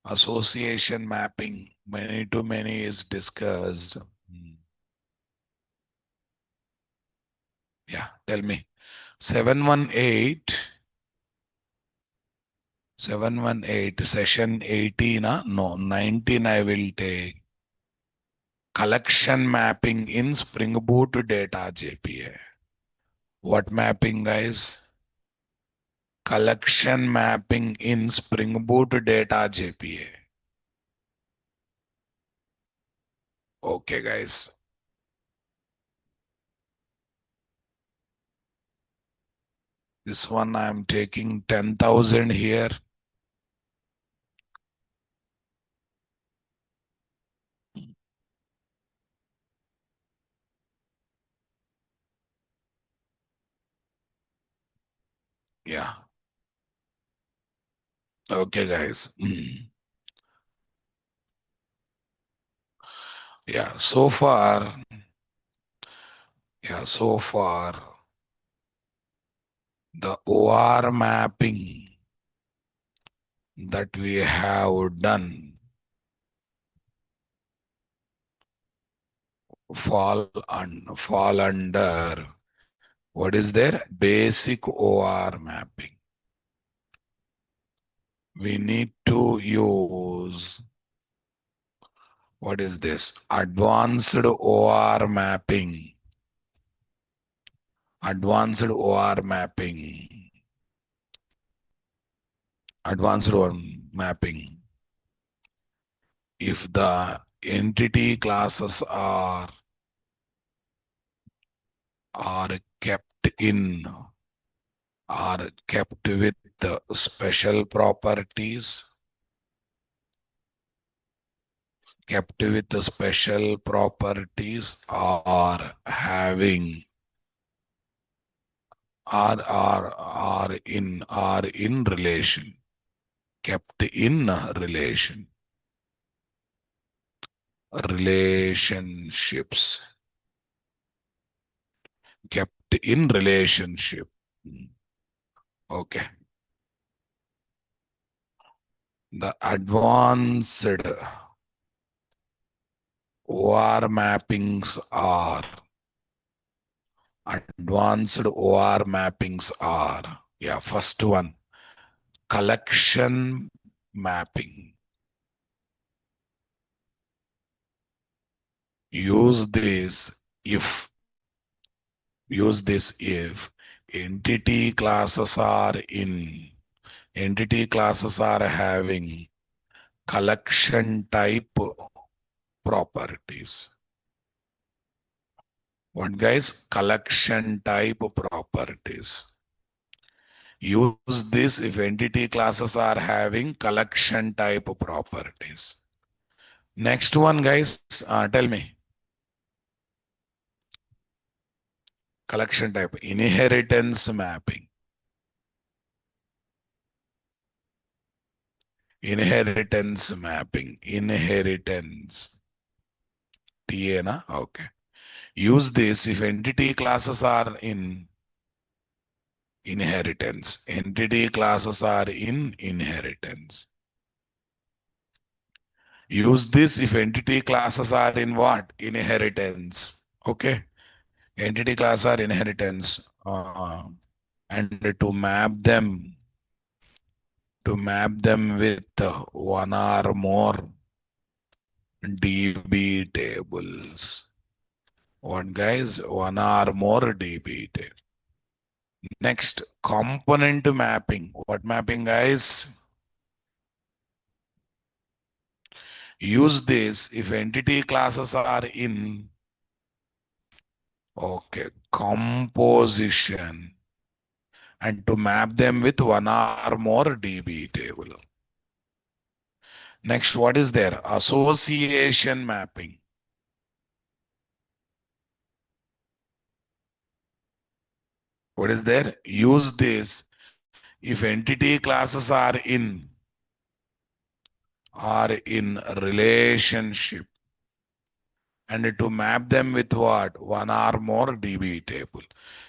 Association mapping, many to many is discussed. Yeah, tell me. 718, 718, session 18, no, 19 I will take. Collection mapping in Spring Boot data JPA. What mapping, guys? Collection mapping in Spring Boot data JPA. Okay, guys. This one I am taking 10,000 here. Yeah. Okay, guys. Yeah, so far, the OR mapping that we have done fall under what is there? Basic OR mapping. We need to use what is this? Advanced OR mapping. Advanced OR mapping. Advanced OR mapping. If the entity classes are kept in are kept with special properties, kept with special properties, or having are in relation, kept in relation, relationships, kept in relationship. Okay. The advanced OR mappings are yeah, first one, collection mapping. Use this if if entity classes are in entity classes are having collection type properties. What, guys? Collection type properties. Use this if entity classes are having collection type properties. Next one, guys, tell me. Collection type, inheritance mapping. Inheritance mapping. Inheritance. TA, na? Okay. Use this if entity classes are in inheritance. Entity classes are in inheritance. Use this if entity classes are in what? Inheritance. Okay. Entity class are inheritance. And to map them with one or more DB tables. What, guys? One or more DB tables. Next, component mapping. What mapping, guys? Use this if entity classes are in, okay, composition, and to map them with one or more DB table. Next, what is there? Association mapping. What is there? Use this if entity classes are in relationship, and to map them with what? One or more DB table.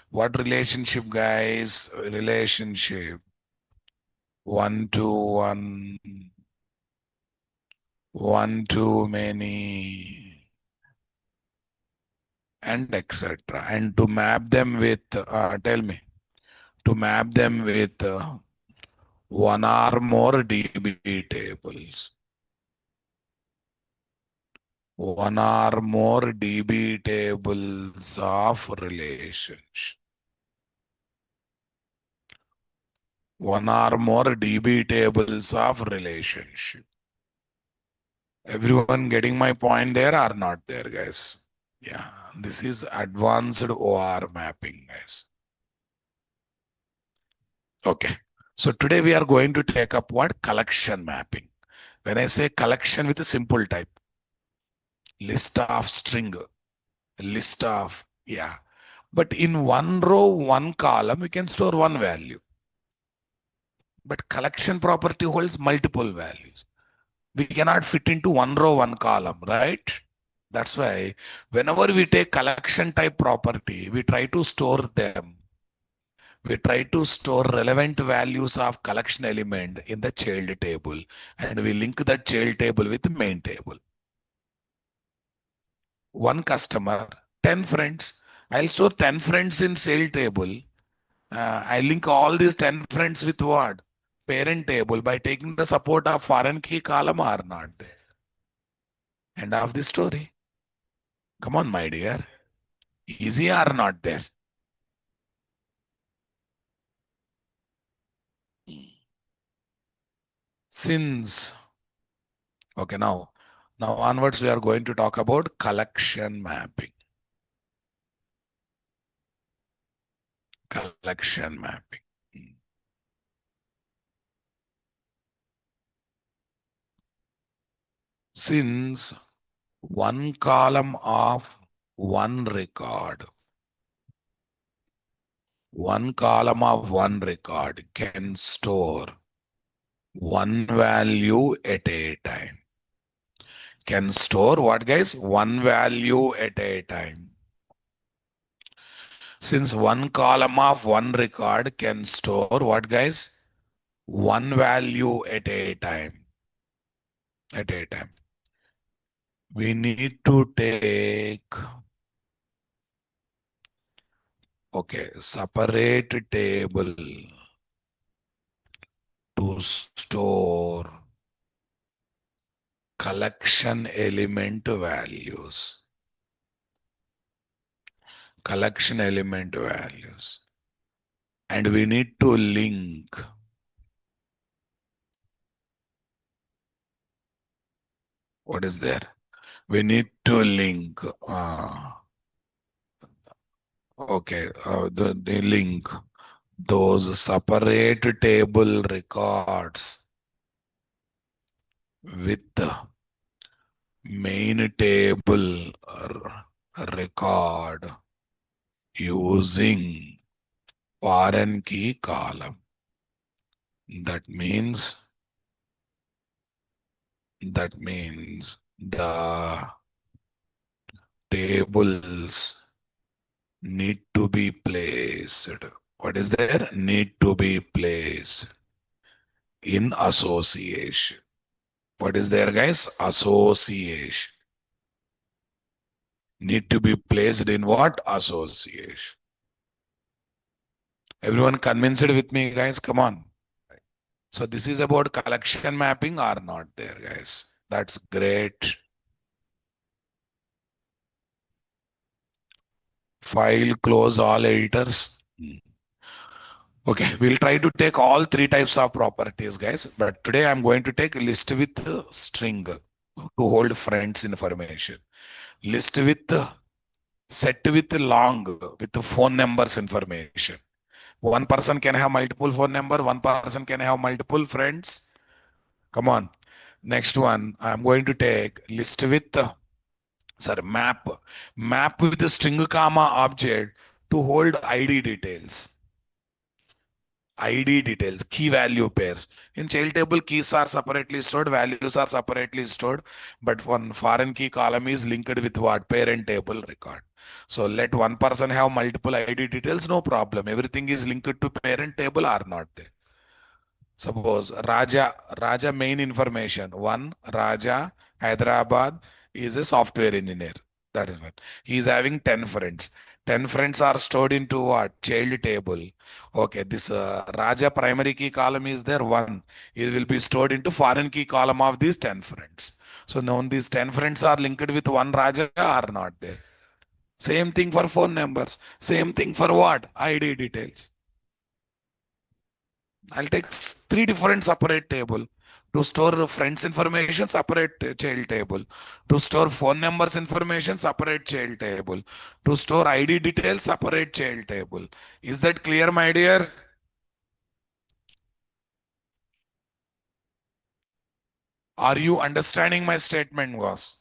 What relationship, guys? Relationship 1 to 1, one too many, and etc. And to map them with, tell me, to map them with one or more DB tables. One or more DB tables of relationship. One or more DB tables of relationship. Everyone getting my point there or not there, guys? Yeah, this is advanced OR mapping, guys. Okay. So today we are going to take up what? Collection mapping. When I say collection with a simple type, list of string, list of, yeah. But in one row, one column, we can store one value. But collection property holds multiple values. We cannot fit into one row, one column, right? That's why whenever we take collection type property, we try to store them. We try to store relevant values of collection element in the child table, and we link that child table with the main table. One customer, 10 friends. I'll store 10 friends in sale table. I link all these 10 friends with what? Parent table by taking the support of foreign key column or not there. End of the story. Come on, my dear. Easy or not there? Since, okay, now onwards we are going to talk about collection mapping. Collection mapping. Since one column of one record, one record can store one value at a time. Can store what, guys? One value at a time. Since one column of one record can store what, guys? One value at a time. At a time. We need to take, okay, separate table to store collection element values. Collection element values. And we need to link. What is there? We need to link. Okay, the link those separate table records with main table record using foreign key column. That means the tables need to be placed. What is there? Need to be placed in association. What is there, guys? Association. Need to be placed in what? Association. Everyone convinced with me, guys? Come on. So this is about collection mapping or not there, guys? That's great. File, close all editors. Okay, we'll try to take all three types of properties, guys. But today I'm going to take a list with string to hold friends information. List with set with long with the phone numbers information. One person can have multiple phone number. One person can have multiple friends. Come on. Next one, I'm going to take list with map with the string comma object to hold ID details. ID details, key value pairs. In child table, keys are separately stored, values are separately stored, but one foreign key column is linked with what? Parent table record. So let one person have multiple ID details, no problem. Everything is linked to parent table or not there. Suppose Raja main information. One, Raja, Hyderabad is a software engineer. That is one. He is having 10 friends. 10 friends are stored into what? Child table. Okay, this Raja primary key column is there. One. It will be stored into foreign key column of these 10 friends. So now these 10 friends are linked with one Raja or not there. Same thing for phone numbers. Same thing for what? ID details. I'll take three different separate table. To store friends information, separate child table. To store phone numbers information, separate child table. To store ID details, separate child table. Is that clear, my dear? Are you understanding my statement, was?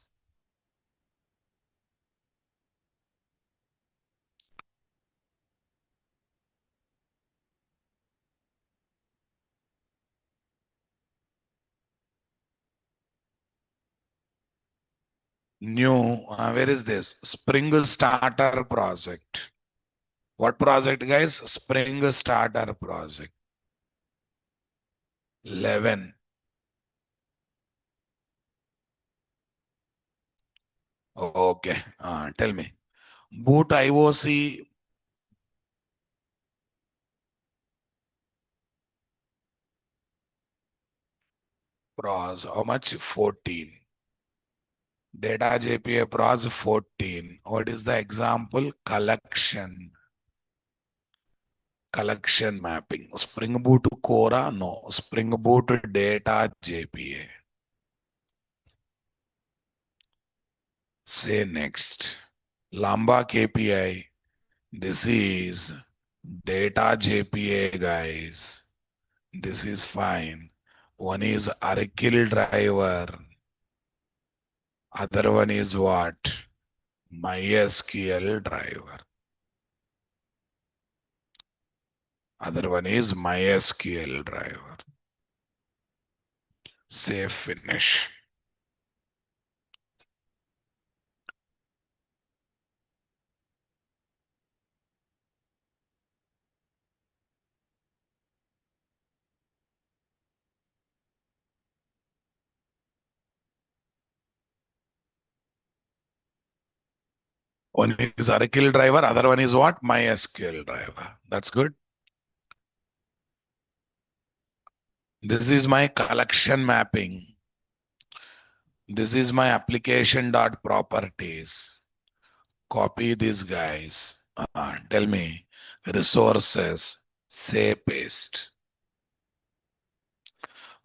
New, where is this? Spring Starter project. What project, guys? Spring Starter project. 11. Okay, tell me. Boot IOC pros, how much? 14. Data JPA pros 14. What is the example? Collection mapping. Spring Boot Cora? No. Spring Boot Data JPA. Say next. Lambda KPI. This is Data JPA, guys. This is fine. One is Arkil driver. Other one is what? MySQL driver. Other one is MySQL driver. Save finish. One is Oracle driver, other one is what? MySQL driver. That's good. This is my collection mapping. This is my application dot properties. Copy these guys. Tell me resources. Say paste.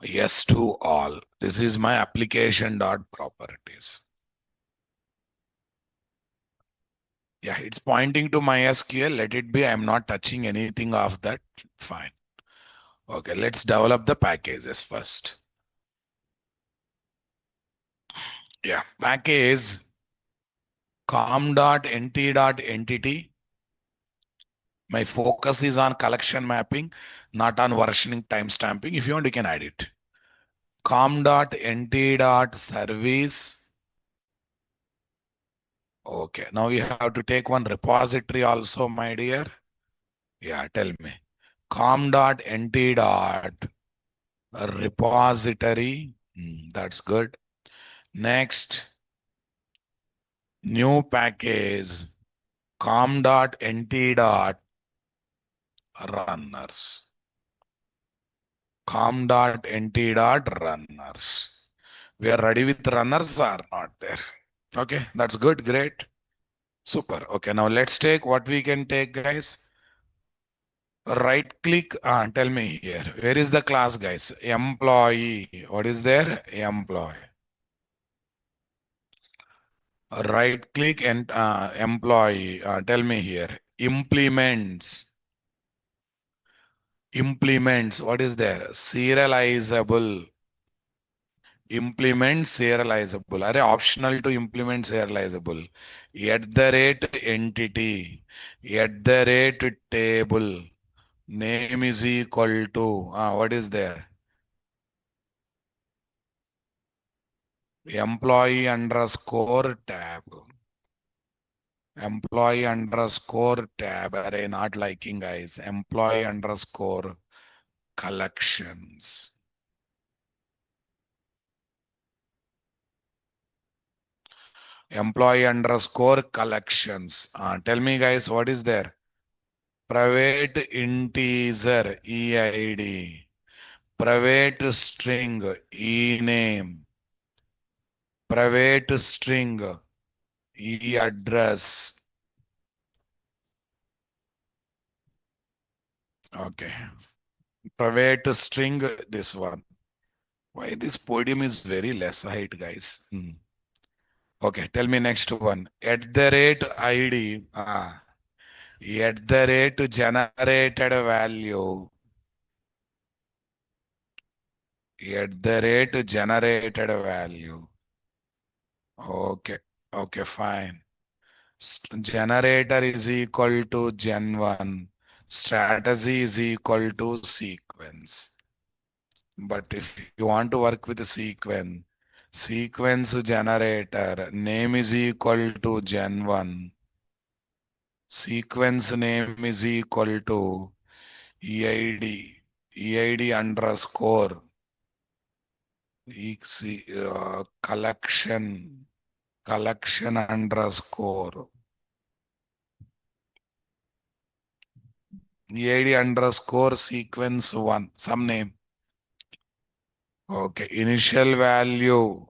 Yes to all. This is my application dot properties. Yeah, it's pointing to MySQL. Let it be. I'm not touching anything of that. Fine. Okay, let's develop the packages first. Yeah, package com.nt.entity. My focus is on collection mapping, not on versioning timestamping. If you want, you can add it. com.nt.service. Okay, now we have to take one repository also, my dear. Yeah, tell me. com.nt.repository. That's good. Next, new package com.nt.runners. com.nt.runners. We are ready with runners or not there? Okay, that's good, great. Super. Okay, now let's take what we can take, guys. Right click, tell me here. Where is the class, guys? Employee. What is there? Employee. Right click and employee. Tell me here. Implements. Implements. What is there? Serializable. Implement serializable. Are optional to implement serializable. At the rate entity. At the rate table. Name is equal to. What is there? Employee underscore tab. Employee underscore tab. Array not liking, guys. Employee underscore collections. Employee underscore collections. Tell me guys, what is there? Private integer EID. Private string e-name. Private string e-address. Okay. Private string, this one. Why this podium is very less height, guys? Okay, tell me next one. At the rate ID. At the rate generated value. At the rate generated value. Okay. Okay, fine. Generator is equal to gen1. Strategy is equal to sequence. But if you want to work with the sequence generator, name is equal to gen1. Sequence name is equal to EID, EID underscore, collection, collection underscore, EID underscore sequence one, some name. Okay, initial value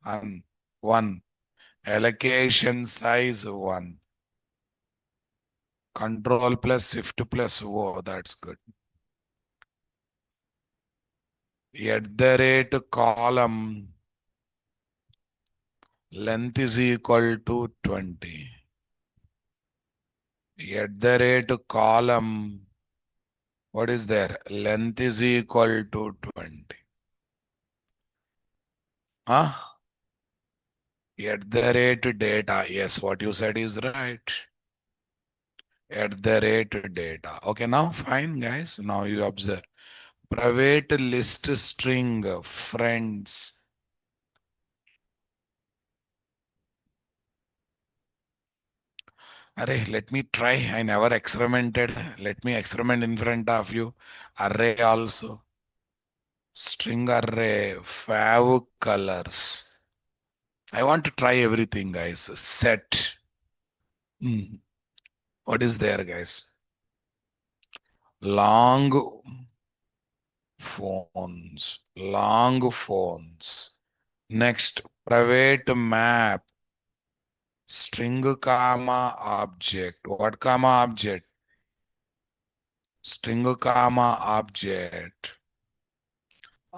and one, allocation size one, control plus shift plus O, that's good. At the rate column length is equal to 20. At the rate column, what is there? Length is equal to 20. Huh? At the rate data. Yes, what you said is right. At the rate data. Okay, now fine, guys. Now you observe. Private list string friends. Array, let me try. I never experimented. Let me experiment in front of you. Array also. String array, fav colors. I want to try everything, guys. Set. What is there, guys? Long phones. Long phones. Next, private map. String comma object. What comma object? String comma object.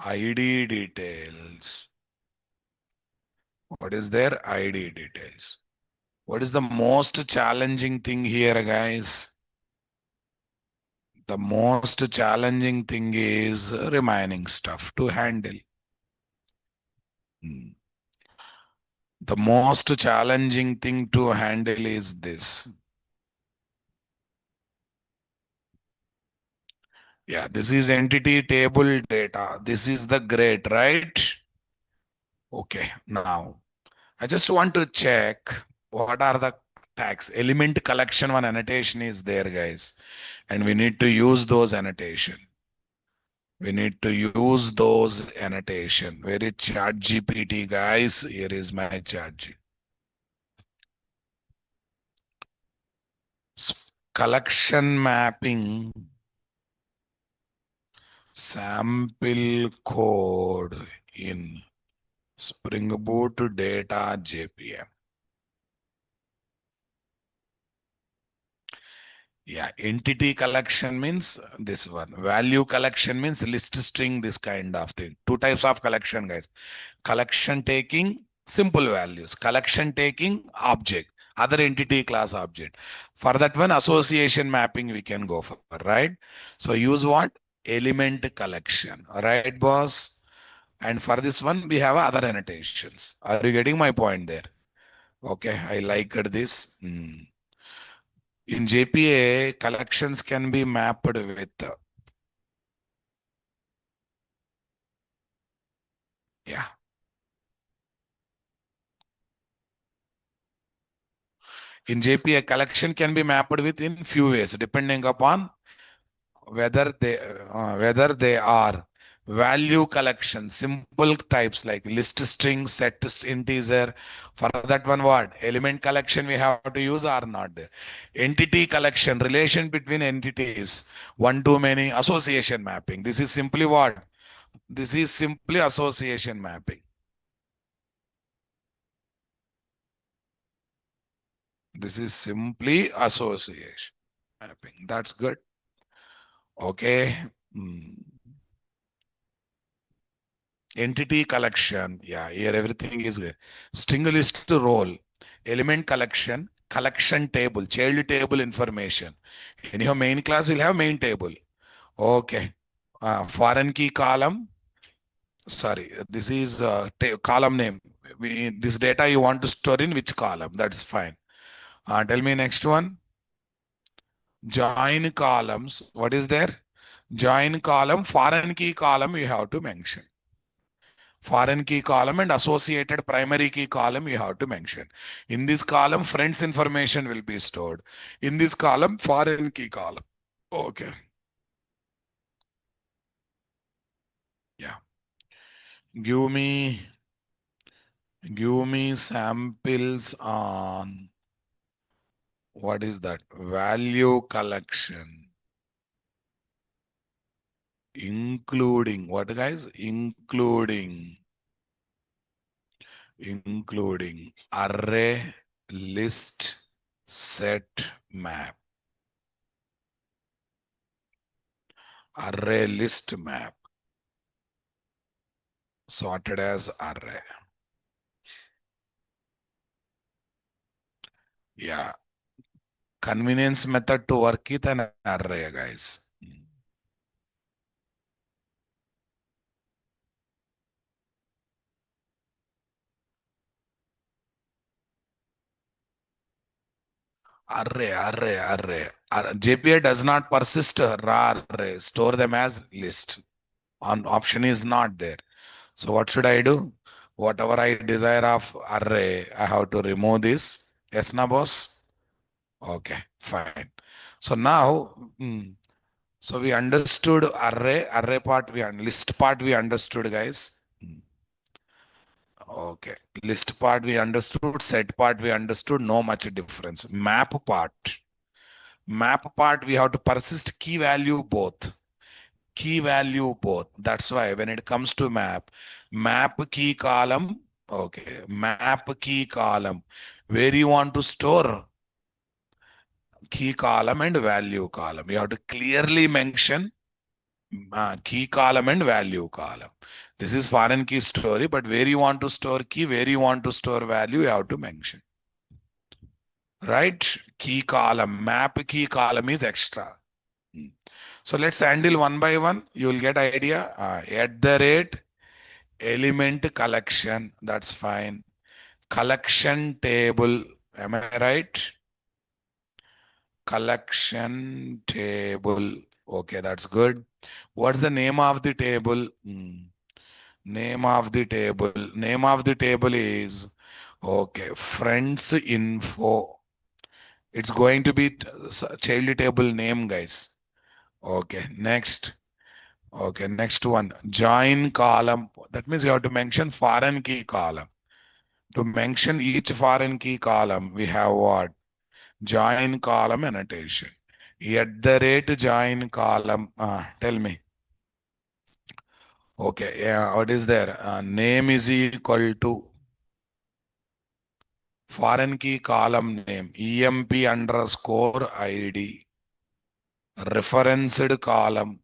ID details. What is their ID details? What is the most challenging thing here, guys? The most challenging thing is remaining stuff to handle. Hmm. The most challenging thing to handle is this. Yeah, this is entity table data. This is the grade, right? Okay, now I just want to check what are the tags. Element collection one annotation is there, guys. And we need to use those annotation. We need to use those annotation. Where is chat GPT, guys? Here is my chat GPT. Collection mapping sample code in Spring Boot data JPA. Yeah, entity collection means this one. Value collection means list string, this kind of thing. Two types of collection, guys. Collection taking simple values. Collection taking object, other entity class object. For that one, association mapping we can go for, right? So use what? Element collection. All right, boss? And for this one, we have other annotations. Are you getting my point there? Okay, I liked this. In JPA, collections can be mapped with, yeah. In JPA, collection can be mapped with in few ways, depending upon whether they are value collection, simple types like list string, set integer. For that one word, element collection we have to use or not there. Entity collection, relation between entities, one to many, association mapping. This is simply what? This is simply association mapping. This is simply association mapping. That's good. Okay. Hmm. Entity collection. Yeah, here everything is good. String list role, element collection, collection table, child table information. In your main class, you'll have main table. Okay. Foreign key column. Sorry, this is column name. This data you want to store in which column? That's fine. Tell me next one. Join columns. What is there? Join column, foreign key column you have to mention. Foreign key column and associated primary key column you have to mention. In this column, friends information will be stored. In this column, foreign key column. Okay. Yeah. Give me give me samples on what is that? Value collection. Including what guys? Including array, list, set, map. Array list map sorted as array. Yeah, convenience method to work with an array, guys. Array. JPA does not persist raw array. Store them as list. On option is not there. So what should I do? Whatever I desire of array, I have to remove this. Yes, na boss? Okay, fine. So now, so we understood array part, list part we understood, guys. Okay, list part we understood, set part we understood, no much difference. Map part we have to persist key value both. Key value both. That's why when it comes to map key column, okay, map key column, where you want to store key column and value column. You have to clearly mention key column and value column. This is foreign key story, but where you want to store key, where you want to store value, you have to mention. Right? Key column, map key column is extra. So let's handle one by one. You will get idea. At the rate, element collection, that's fine. Collection table, am I right? Collection table. Okay, that's good. What's the name of the table? Name of the table. Name of the table is okay. Friends info. It's going to be child table name, guys. Okay, next. Okay, next one. Join column. That means you have to mention foreign key column. To mention each foreign key column, we have what? Join column annotation. At the rate join column. Tell me. Okay, yeah, what is there? Name is equal to foreign key column name, emp underscore id, referenced column.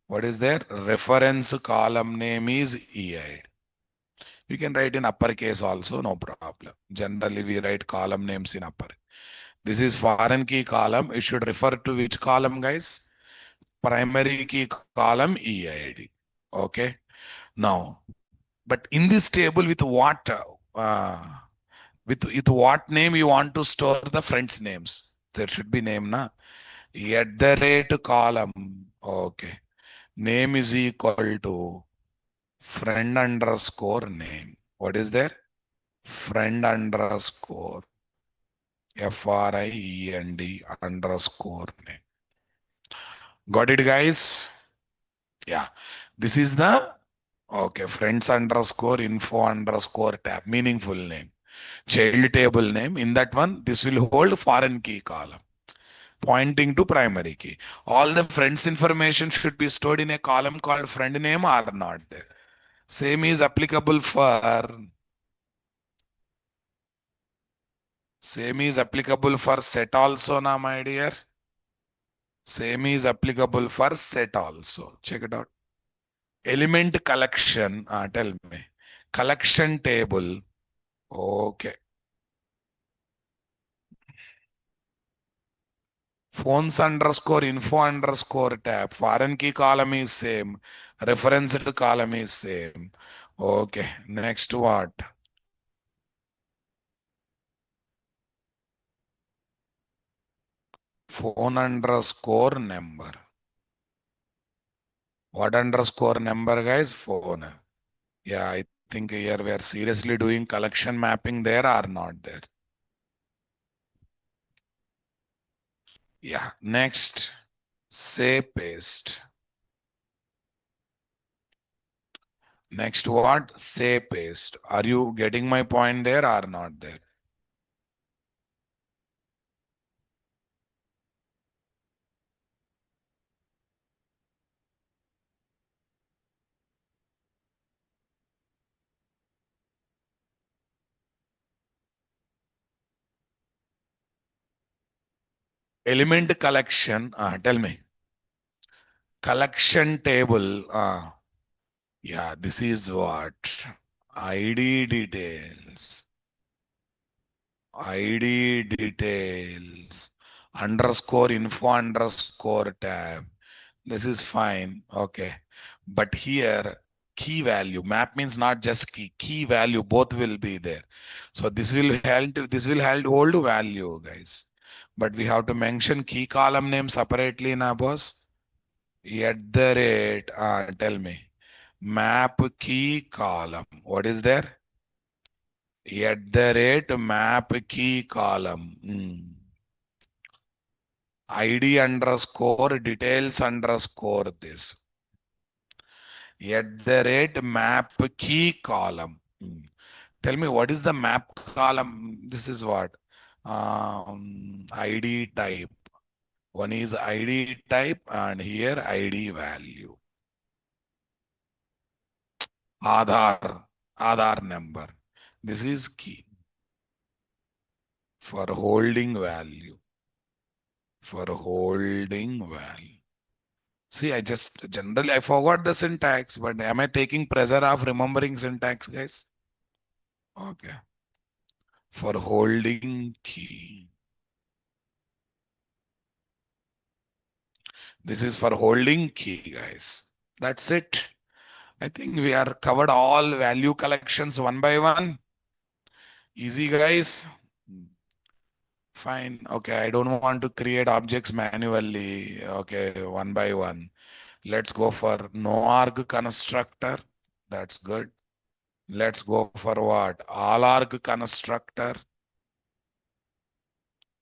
What is there? Reference column name is eid. You can write in uppercase also, no problem. Generally, we write column names in upper. This is foreign key column. It should refer to which column, guys? Primary key column eid. Okay. Now, but in this table, with what name you want to store the friends' names? There should be name, na? At the rate column. Okay. Name is equal to friend underscore name. What is there? Friend underscore friend underscore name. Got it, guys? Yeah. This is the okay, friends underscore info underscore tab, meaningful name, child table name. In that one, this will hold foreign key column, pointing to primary key. All the friends information should be stored in a column called friend name or not there. Same is applicable for set also, na my dear. Same is applicable for set also. Check it out. Element collection. Tell me. Collection table. Okay. Phones underscore info underscore tab. Foreign key column is same. Referenced column is same. Okay. Next what? Phone underscore number. What underscore number, guys? Phone. Yeah, I think here we are seriously doing collection mapping there or not there. Yeah. Next. Say paste. Next what? Say paste. Are you getting my point there or not there? Element collection. Tell me. Collection table. Yeah, this is what? ID details. ID details. Underscore info underscore tab. This is fine. Okay. But here, key value. Map means not just key. Key value, both will be there. So this will hold value, guys. But we have to mention key column name separately na boss. At the rate, tell me. Map key column. What is there? At the rate map key column. ID underscore details underscore this. At the rate map key column. Tell me what is the map column? This is what? ID type. One is ID type and here ID value. Aadhaar number. This is key for holding value. For holding value. See, I forgot the syntax, but am I taking pressure of remembering syntax, guys? Okay. For holding key. This is for holding key, guys. That's it. I think we are covered all value collections one by one. Easy, guys. Fine. Okay. I don't want to create objects manually. Okay. One by one. Let's go for no arg constructor. That's good. Let's go for what? All arg constructor.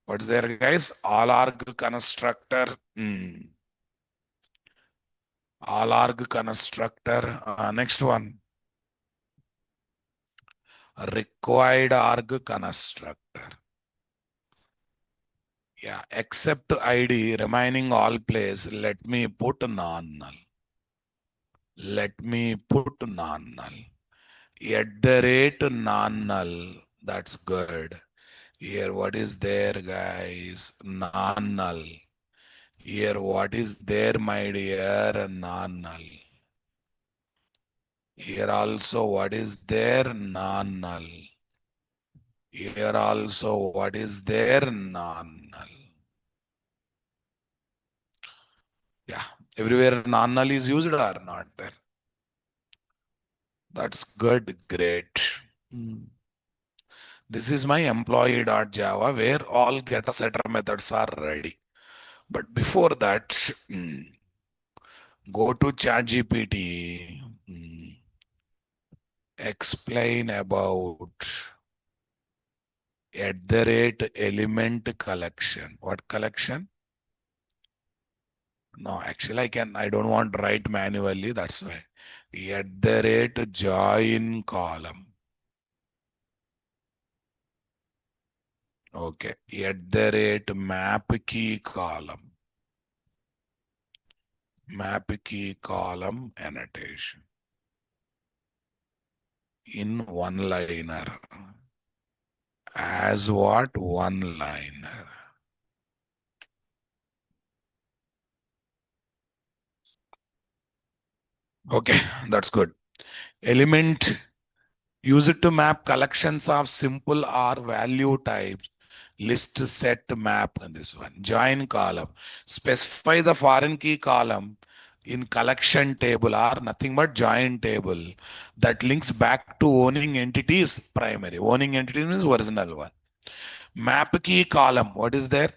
What's there, guys? All arg constructor. All arg constructor. Next one. Required arg constructor. Yeah, except ID remaining all place. Let me put non-null. Let me put non-null. At the rate non-null. That's good. Here, what is there, guys? Non-null. Here, what is there, my dear? Non-null. Here also, what is there? Non-null. Here also, what is there? Non-null. Yeah, everywhere non-null is used or not there. That's good, great. This is my employee.java where all getter setter methods are ready. But before that, go to ChatGPT. Explain about at the rate element collection. What collection? No, actually I don't want to write manually. That's why. At the rate join column. Okay. At the rate map key column. Map key column annotation. In one liner. As what? One liner. Okay, that's good. Element, use it to map collections of simple or value types. List set map and this one. Join column. Specify the foreign key column in collection table or nothing but join table that links back to owning entities primary. Owning entity means original one. Map key column. What is there?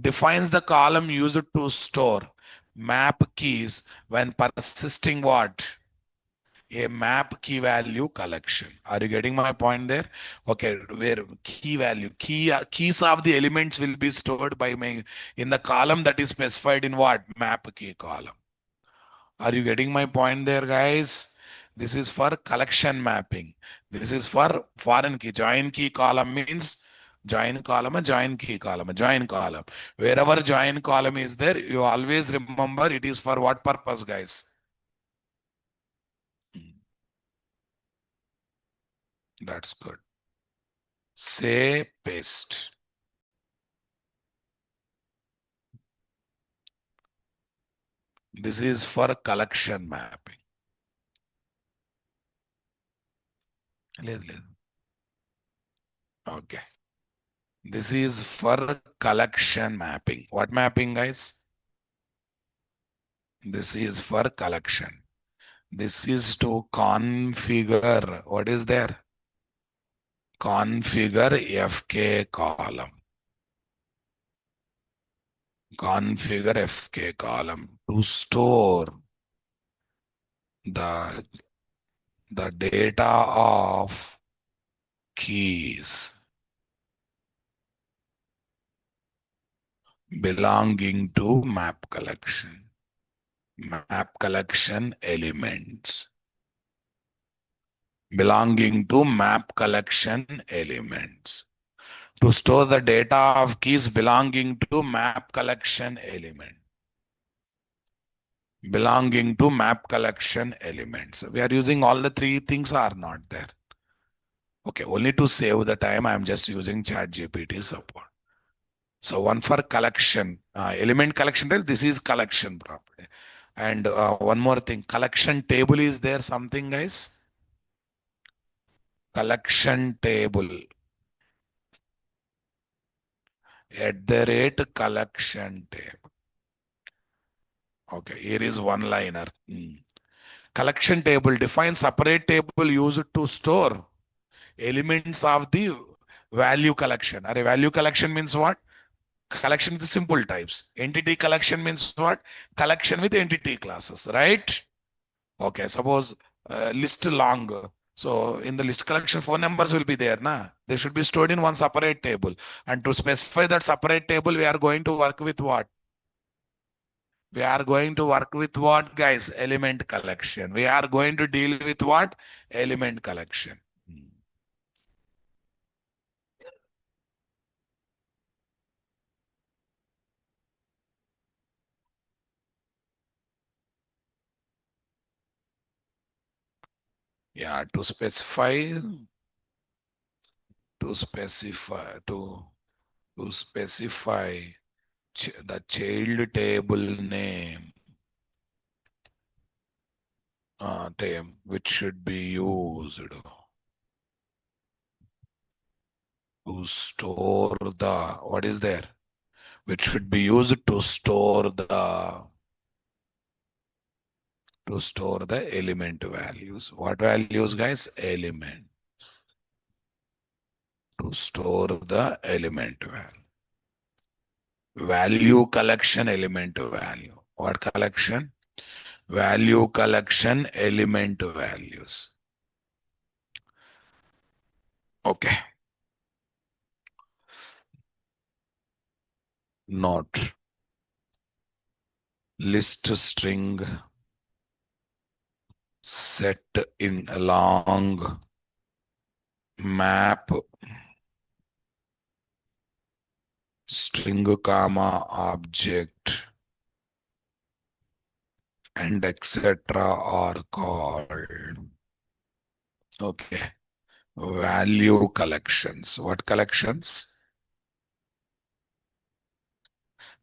Defines the column used to store map keys when persisting what? A map key value collection. Are you getting my point there? Okay, where key value, keys of the elements will be stored by my in the column that is specified in what? Map key column. Are you getting my point there, guys? This is for collection mapping. This is for foreign key. Join key column means join column, a join key column, a join column. Wherever join column is there, you always remember it is for what purpose, guys? Hmm, that's good. Say paste. This is for collection mapping. లేదు, లేదు. Okay. This is for collection mapping. What mapping, guys? This is for collection. This is to configure. What is there? Configure FK column. Configure FK column to store the, the data of keys belonging to map collection. Map collection elements belonging to map collection elements to store the data of keys belonging to map collection element belonging to map collection elements. We are using all the three things are not there. Okay, only to save the time I am just using chat GPT support. So one for collection element collection, right? This is collection property. And one more thing, collection table is there something, guys? Collection table at the rate collection table. Okay, here is one liner. Collection table defines separate table used to store elements of the value collection. Are value collection means what? Collection with simple types. Entity collection means what? Collection with entity classes, right? Okay, suppose list long. So in the list collection, phone numbers will be there, na? They should be stored in one separate table. And to specify that separate table, we are going to work with what? We are going to work with what, guys? Element collection. We are going to deal with what? Element collection. Yeah, to specify the child table name term which should be used to store the what is there? Which should be used to store the element values. What values, guys? Element. To store the element value. Value collection element value. What collection? Value collection element values. Okay. Note. list string set in long map string comma object and etc. are called, okay, value collections. What collections?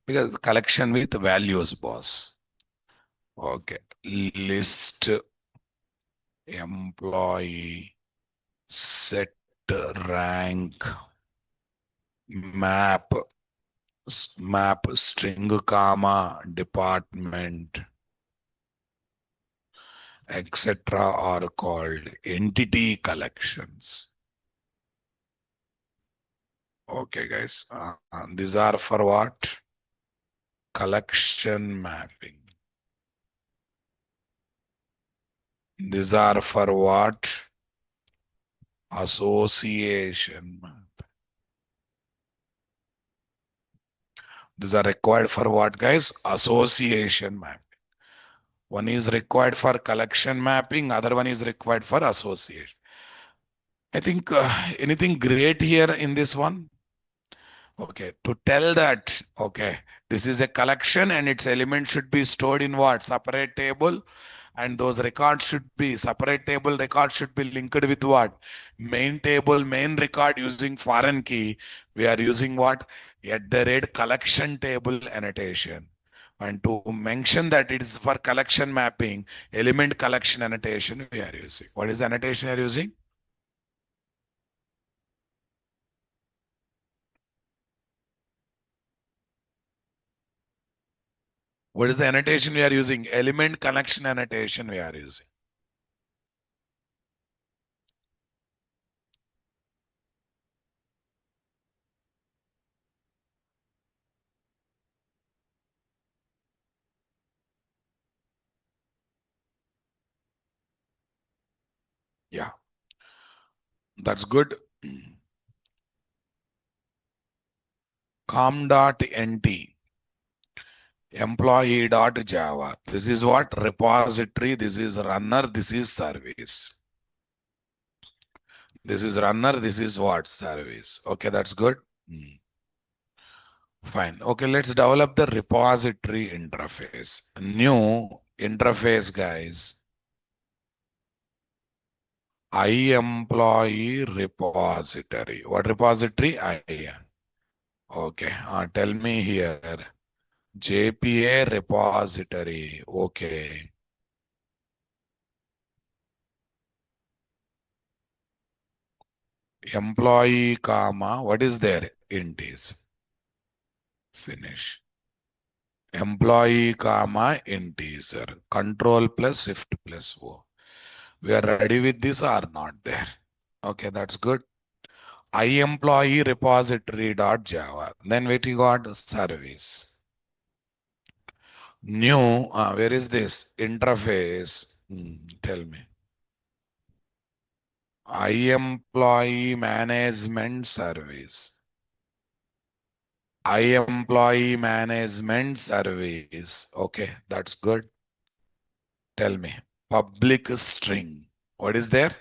Because collection with values, boss. Okay, list employee set rank map map string comma department etc. are called entity collections. Okay, guys. These are for what? Collection mapping. These are for what? Association map. These are required for what, guys? Association map. One is required for collection mapping, other one is required for association. I think anything great here in this one? Okay, to tell that, okay, this is a collection and its elements should be stored in what? Separate table, and those records should be separate table records should be linked with what? Main table, main record using foreign key. We are using what? At the rate collection table annotation. And to mention that it is for collection mapping, element collection annotation we are using. What is the annotation we are using? What is the annotation we are using? Element connection annotation we are using. Yeah, that's good. com.nt employee.java. This is what? Repository. This is runner. This is service. This is runner. This is what? Service. Okay, that's good. Fine. Okay, let's develop the repository interface. New interface, guys. iEmployee repository. What repository? I am. Okay. Tell me here. JPA repository. Okay. Employee comma. What is there? Int is. Finish. Employee comma integer. Control plus shift plus O. We are ready with this or not there? Okay, that's good. iEmployee repository dot Java. Then we got service. New, where is this? Interface. Tell me. iEmployee management service. iEmployee management service. Okay, that's good. Tell me. Public string. What is there?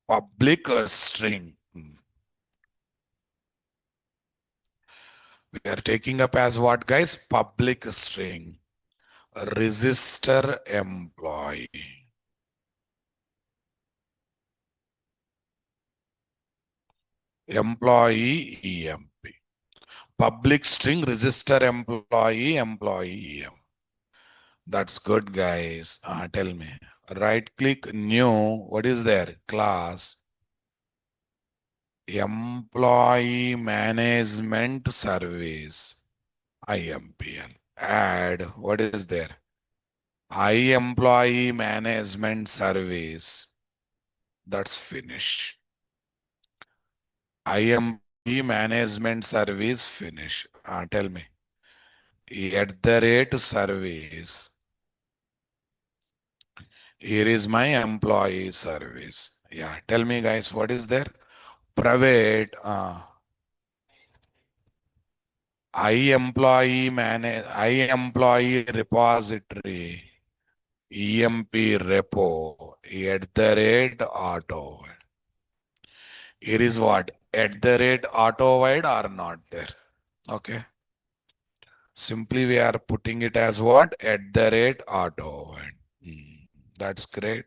Public string. We are taking up as what, guys? Public string. Register employee. Employee EMP. Public string register employee EM. That's good, guys. Tell me. Right click new. What is there? Class. Employee management service. IMPL. Add. What is there? iEmployee management service. That's finish. iEmployee management service finish. Tell me. At the rate service. Here is my employee service. Yeah. Tell me, guys, what is there? Private. I employee repository, EMP repo, at the rate auto. Here is what? At the rate auto wide are not there. Okay. Simply we are putting it as what? At the rate auto wide. That's great.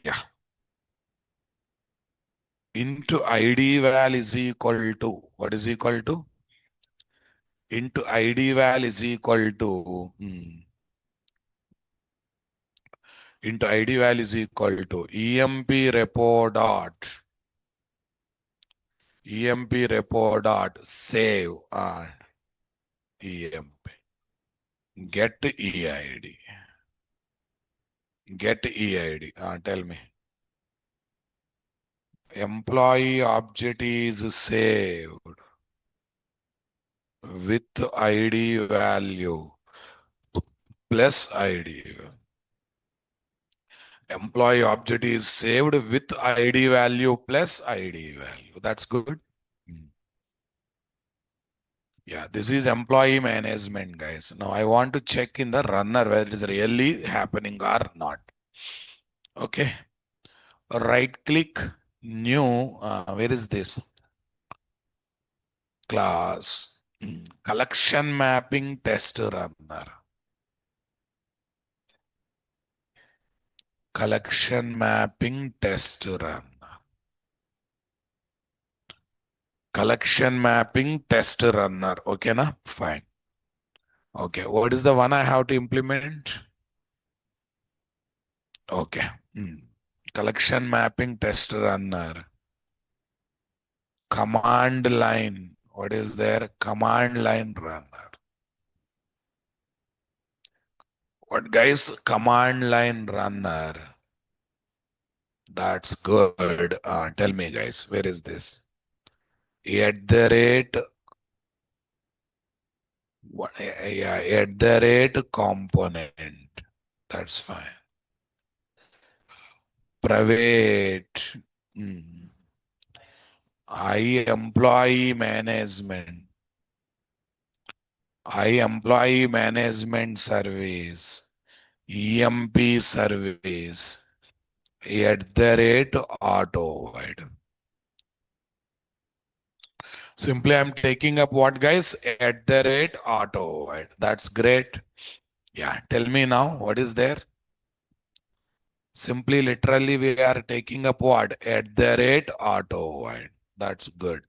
Yeah. Into ID val is equal to, what is equal to? Into ID val is equal to, into ID val is equal to EMP repo dot save EMP get EID tell me. Employee object is saved with ID value plus ID. Employee object is saved with ID value plus ID value. That's good. Yeah, this is employee management, guys. Now I want to check in the runner whether it is really happening or not. Okay. Right click, new, where is this? Class. Collection mapping test runner. Collection mapping test runner. Collection mapping test runner. Okay, na? Fine. Okay, what is the one I have to implement? Okay. Collection mapping test runner. Command line. What is there? Command line runner. What, guys? Command line runner. That's good. Tell me, guys, where is this? At the rate, what, yeah, at the rate component. That's fine. Private. I employee management. I employee management service. EMP service. At the rate auto wide. Simply I'm taking up what, guys? At the rate auto wide. That's great. Yeah, tell me now what is there? Simply literally we are taking up what? At the rate auto wide. That's good.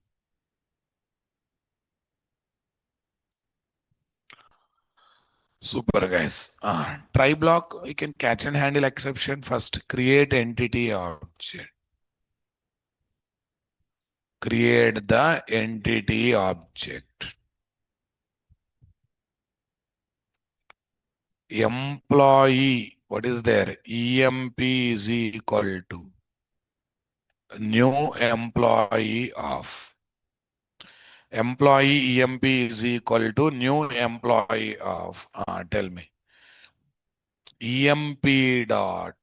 Super, guys. Try block, you can catch and handle exception. First, create entity object. Create the entity object. Employee, what is there? EMP is equal to new employee of. Employee EMP is equal to new employee of. Tell me. EMP dot.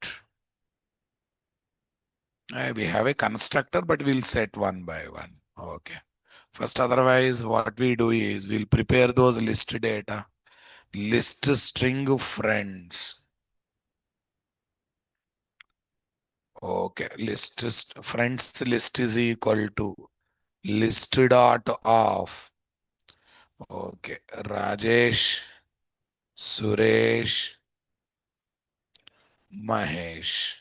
We have a constructor, but we'll set one by one. Okay. First, otherwise, what we do is we'll prepare those list data. List string friends. Okay. Friends list is equal to list dot of. Okay. Rajesh, Suresh, Mahesh.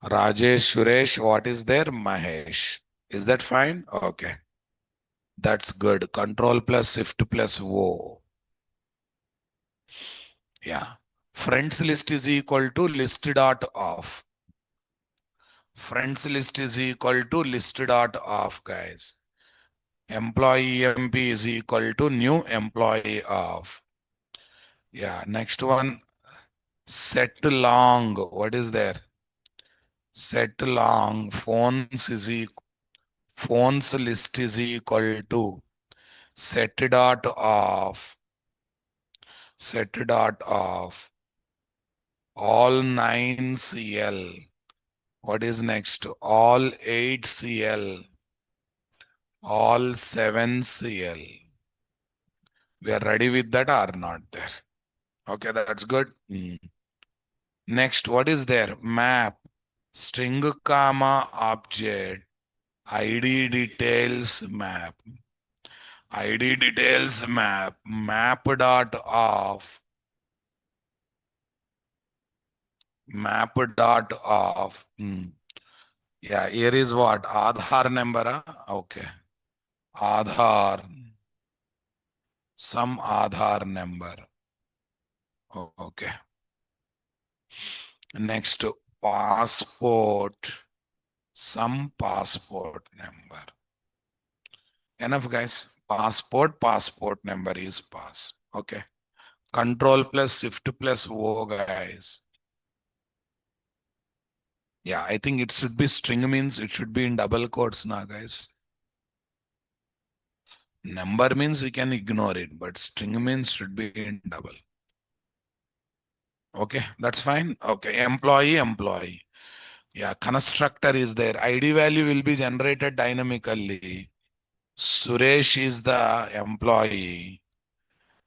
Rajesh, Suresh, what is there? Mahesh. Is that fine? Okay. That's good. Control plus shift plus O. Yeah. Friends list is equal to list dot of. Friends list is equal to list dot of, guys. Employee EMP is equal to new employee of. Yeah. Next one. Set long. What is there? Set long. Phones list is equal to set dot of. Set dot of. All 9 CL. What is next? All 8 CL. all 7 CL. We are ready with that or not there? Okay, that's good. Next, what is there? Map, string comma object, ID details map, ID details map, map dot off, map dot off. Yeah, here is what? Aadhaar number. Okay. Aadhaar, some Aadhaar number. Okay. Next, passport, some passport number. Enough, guys. Passport number is pass. Okay. Control plus shift plus O, guys. Yeah, I think it should be string means it should be in double quotes now, guys. Number means we can ignore it, but string means should be in double. Okay, that's fine. Okay, employee. Yeah, constructor is there. ID value will be generated dynamically. Suresh is the employee.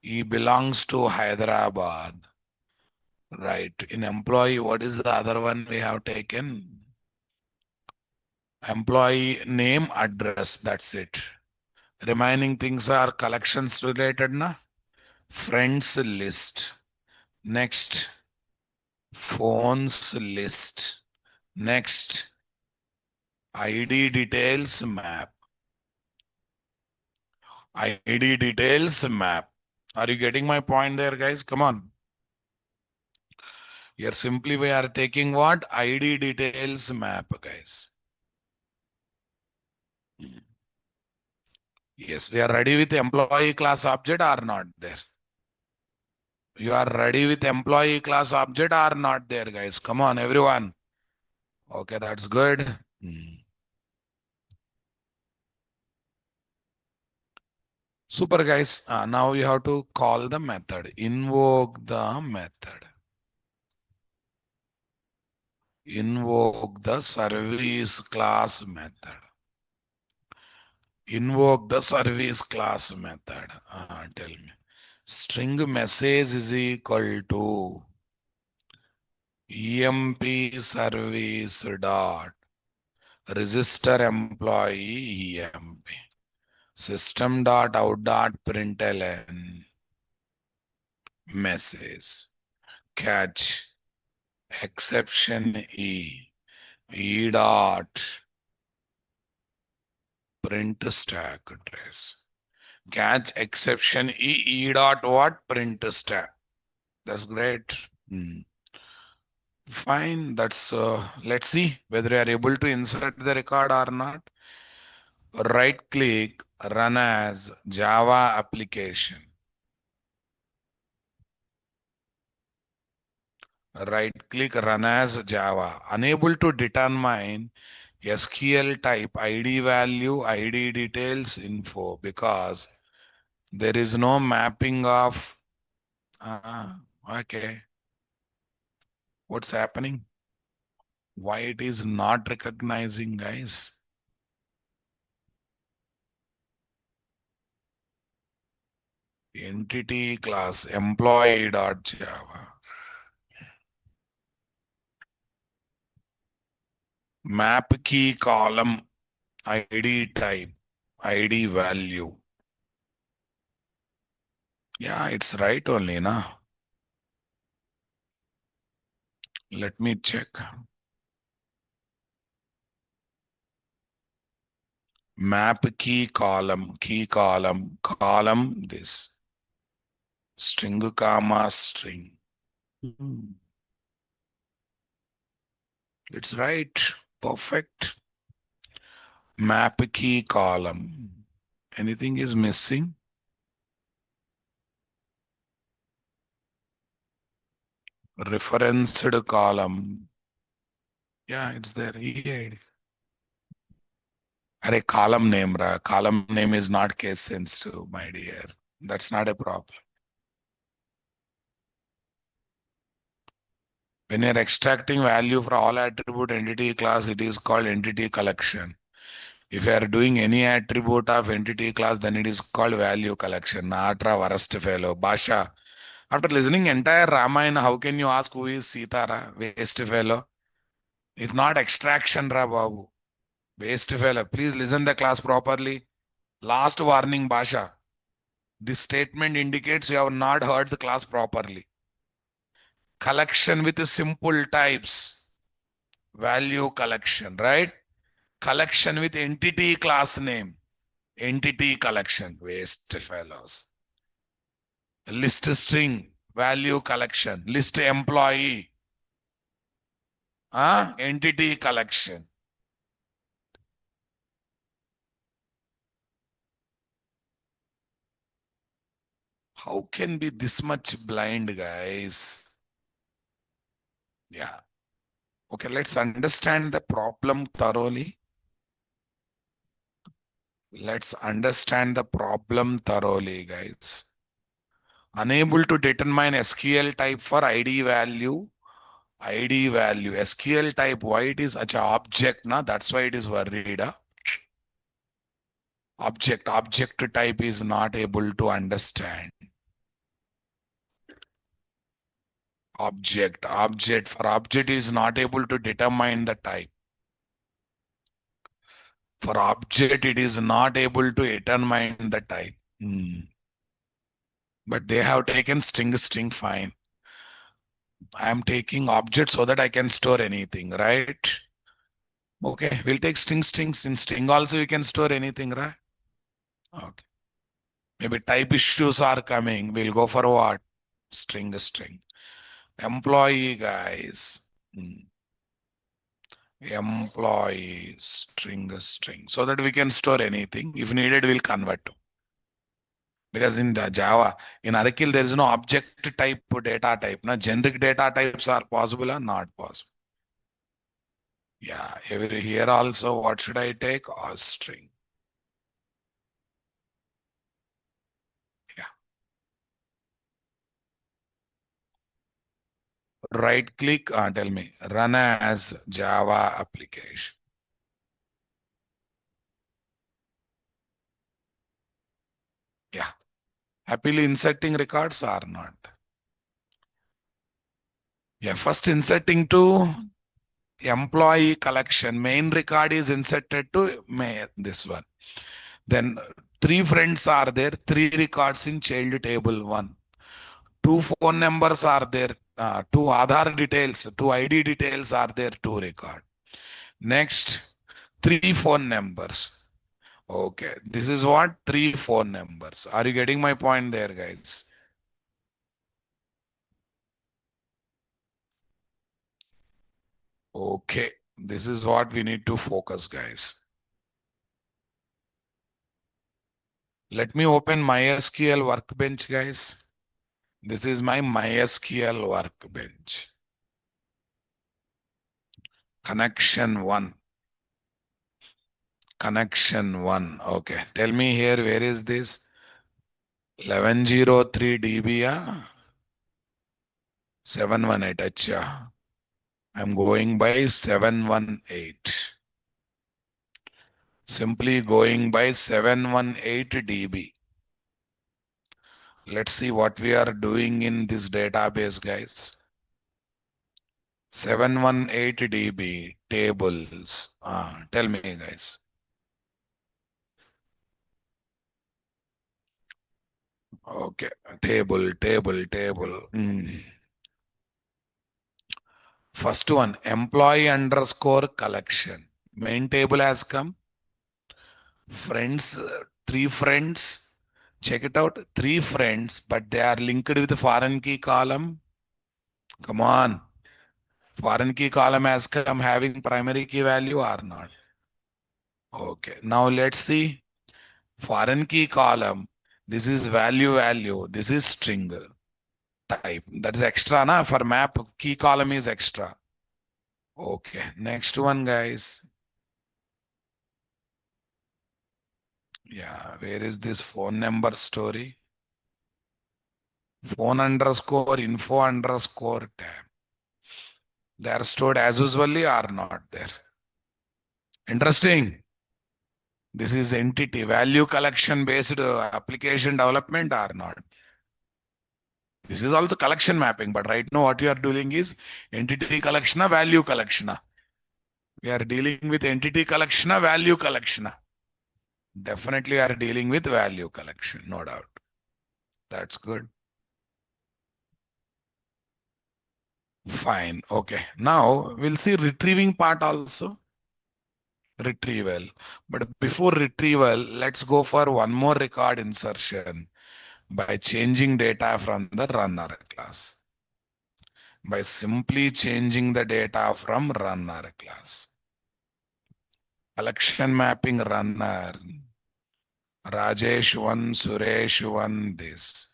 He belongs to Hyderabad. Right. In employee, what is the other one we have taken? Employee name, address. That's it. Remaining things are collections related, na? Friends list. Next, phones list. Next, ID details map. ID details map. Are you getting my point there, guys? Come on. Here simply we are taking what? ID details map, guys. Yes, we are ready with employee class object or not there? You are ready with employee class object or not there, guys? Come on, everyone. Okay, that's good. Super, guys. Now you have to call the method. Invoke the method. Invoke the service class method. Invoke the service class method. Tell me. String message is equal to emp service dot register employee emp system dot out dot println message catch exception e dot print stack trace catch exception e dot what print stack. That's great. Fine. That's let's see whether you are able to insert the record or not. Right click, run as Java application. Right click, run as Java. Unable to determine SQL type ID value, ID details, info because there is no mapping of. Okay, what's happening? Why it is not recognizing, guys? Entity class employee.java. Map key column ID type, ID value. Yeah, it's right only, na? Let me check. Map column this. String comma string. It's right. Perfect. Map key column. Anything is missing? Referenced column. Yeah, it's there. EID. Array column name, ra. Column name is not case sensitive, my dear. That's not a problem. When you're extracting value for all attribute entity class, it is called entity collection. If you are doing any attribute of entity class, then it is called value collection. Natra worst fellow. Basha. After listening entire Ramayana, how can you ask who is Sita ra? Waste fellow. It's not extraction ra babu. Waste fellow. Please listen the class properly. Last warning, Basha. This statement indicates you have not heard the class properly. Collection with simple types. Value collection, right? Collection with entity class name. Entity collection. Waste fellows. List string. Value collection. List employee. Entity collection. How can be this much blind, guys? Yeah. Okay, let's understand the problem thoroughly. Let's understand the problem thoroughly, guys. Unable to determine SQL type for ID value. ID value. SQL type, why it is such a object, na? That's why it is worried. Object type is not able to understand. For object is not able to determine the type. For object, it is not able to determine the type. But they have taken string, fine. I am taking object so that I can store anything, right? Okay, we'll take strings. In string also we can store anything, right? Okay. Maybe type issues are coming. We'll go for what? String. Employee, guys. Employee, string. So that we can store anything. If needed, we'll convert. Because in the Java, in Arikil, there is no object type data type. No, generic data types are possible or not possible. Yeah, here also, what should I take? Or string. Yeah. Right click, tell me, run as Java application. Yeah. Happily inserting records or not? Yeah, first inserting to employee collection. Main record is inserted to this one. Then 3 friends are there, 3 records in child table 1. 2 phone numbers are there, 2 Aadhaar details, 2 ID details are there, 2 record. Next, 3 phone numbers. Okay, this is what? 3 phone numbers. Are you getting my point there, guys? Okay, this is what we need to focus, guys. Let me open MySQL workbench, guys. This is my MySQL workbench. Connection 1. Connection 1. Okay, tell me here, where is this? 1103 dB, 718. Acha. I'm going by 718. Simply going by 718 dB. Let's see what we are doing in this database, guys. 718 dB tables. Tell me, guys. Okay, table. First one, employee underscore collection. Main table has come. Friends, 3 friends. Check it out. 3 friends, but they are linked with foreign key column. Come on. Foreign key column has come having primary key value or not. Okay. Now let's see. Foreign key column. This is value. This is string type. That is extra, na? For map, key column is extra. Okay. Next one, guys. Yeah. Where is this phone number story? Phone underscore info underscore tab. They are stored as usually or not there. Interesting. This is entity value collection based application development or not? This is also collection mapping, but right now what we are doing is entity collection, value collection. We are dealing with entity collection, value collection. Definitely we are dealing with value collection, no doubt. That's good. Fine. Okay. Now we'll see retrieving part also. Retrieval. But before retrieval, let's go for one more record insertion by changing data from the runner class. By simply changing the data from runner class. Collection mapping runner. Rajesh one, Suresh one, this.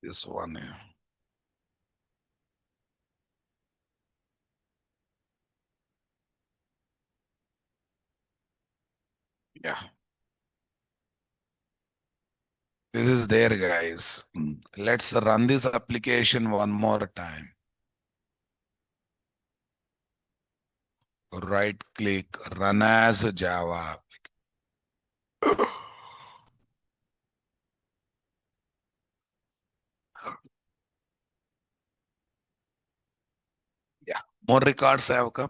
This one. Yeah. This is there, guys. Let's run this application one more time. Right click, run as Java. Yeah. More records have come.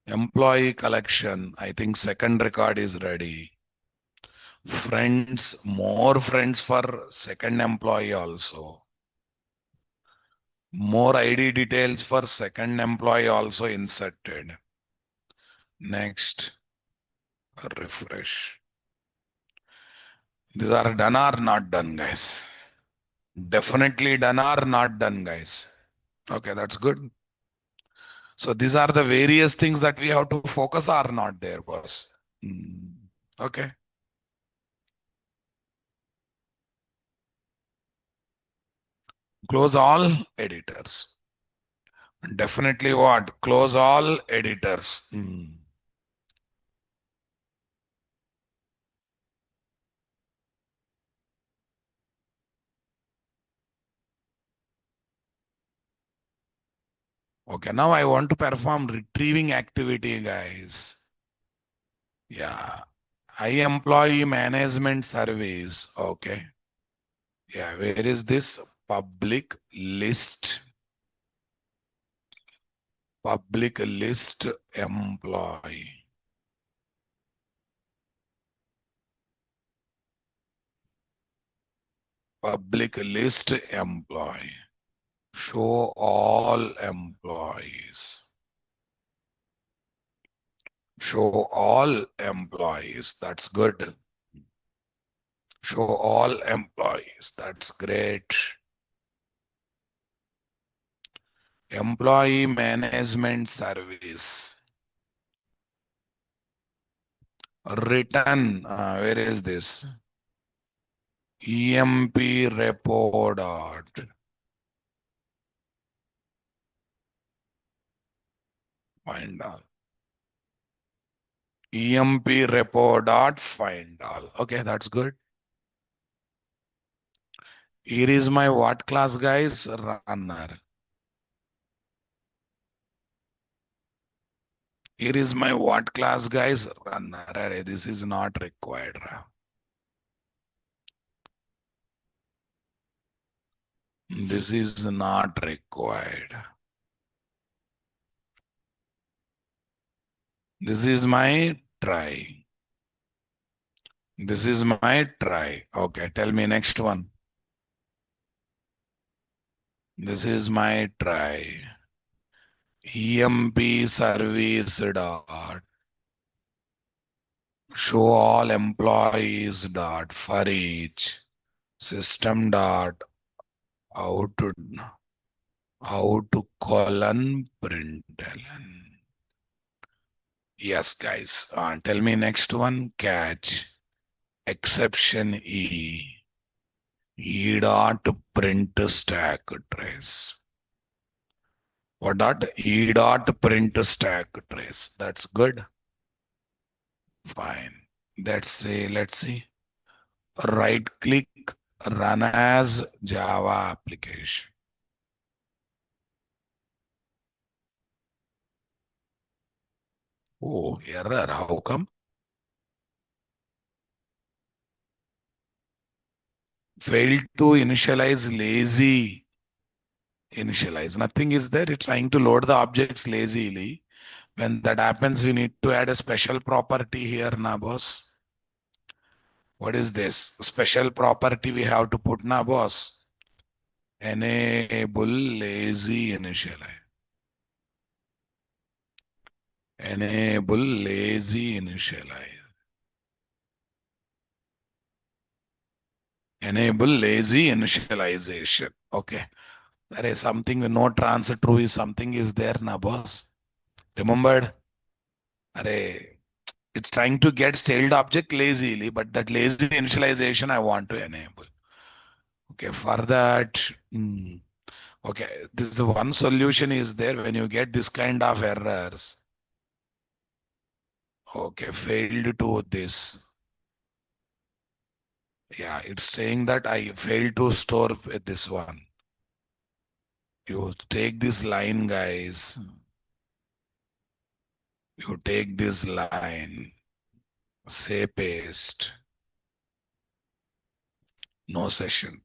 Employee collection. I think second record is ready. Friends, more friends for second employee also. More ID details for second employee also inserted. Next, refresh. These are done or not done, guys. Definitely done or not done, guys. Okay, that's good. So these are the various things that we have to focus are not there, boss. Okay. Close all editors. Definitely what? Close all editors. Okay, now I want to perform retrieving activity, guys. Yeah. I employee management service. Okay. Yeah, where is this? Public list. Public list employee. Public list employee. Show all employees. Show all employees. That's good. Show all employees. That's great. Employee management service. Written. Where is this? EMP repo dot. Find all. EMP repo dot find all. Okay, that's good. Here is my what class, guys? Runner. Here is my what class, guys? Runner. Array, this is not required. This is not required. This is my try. This is my try. Okay, tell me next one. This is my try. EMP service dot show all employees dot for each system dot out to colon println. Yes, guys. Tell me next one. Catch exception E. E dot print stack trace. What dot? E dot print stack trace. That's good. Fine. Let's see. Right click, run as Java application. Oh, error. How come? Failed to initialize lazy. Initialize. Nothing is there. It's trying to load the objects lazily. When that happens, we need to add a special property here, na boss. What is this? Special property we have to put, na boss. Enable lazy initialize. Enable lazy initialize. Enable lazy initialization. Okay. There is something, no trans true is something is there, na boss. Remembered? Array, it's trying to get styled object lazily, but that lazy initialization I want to enable. Okay, for that, okay, this is one solution is there when you get this kind of errors. Okay, failed to this. Yeah, it's saying that I failed to store this one. You take this line, guys. You take this line, say paste, no session.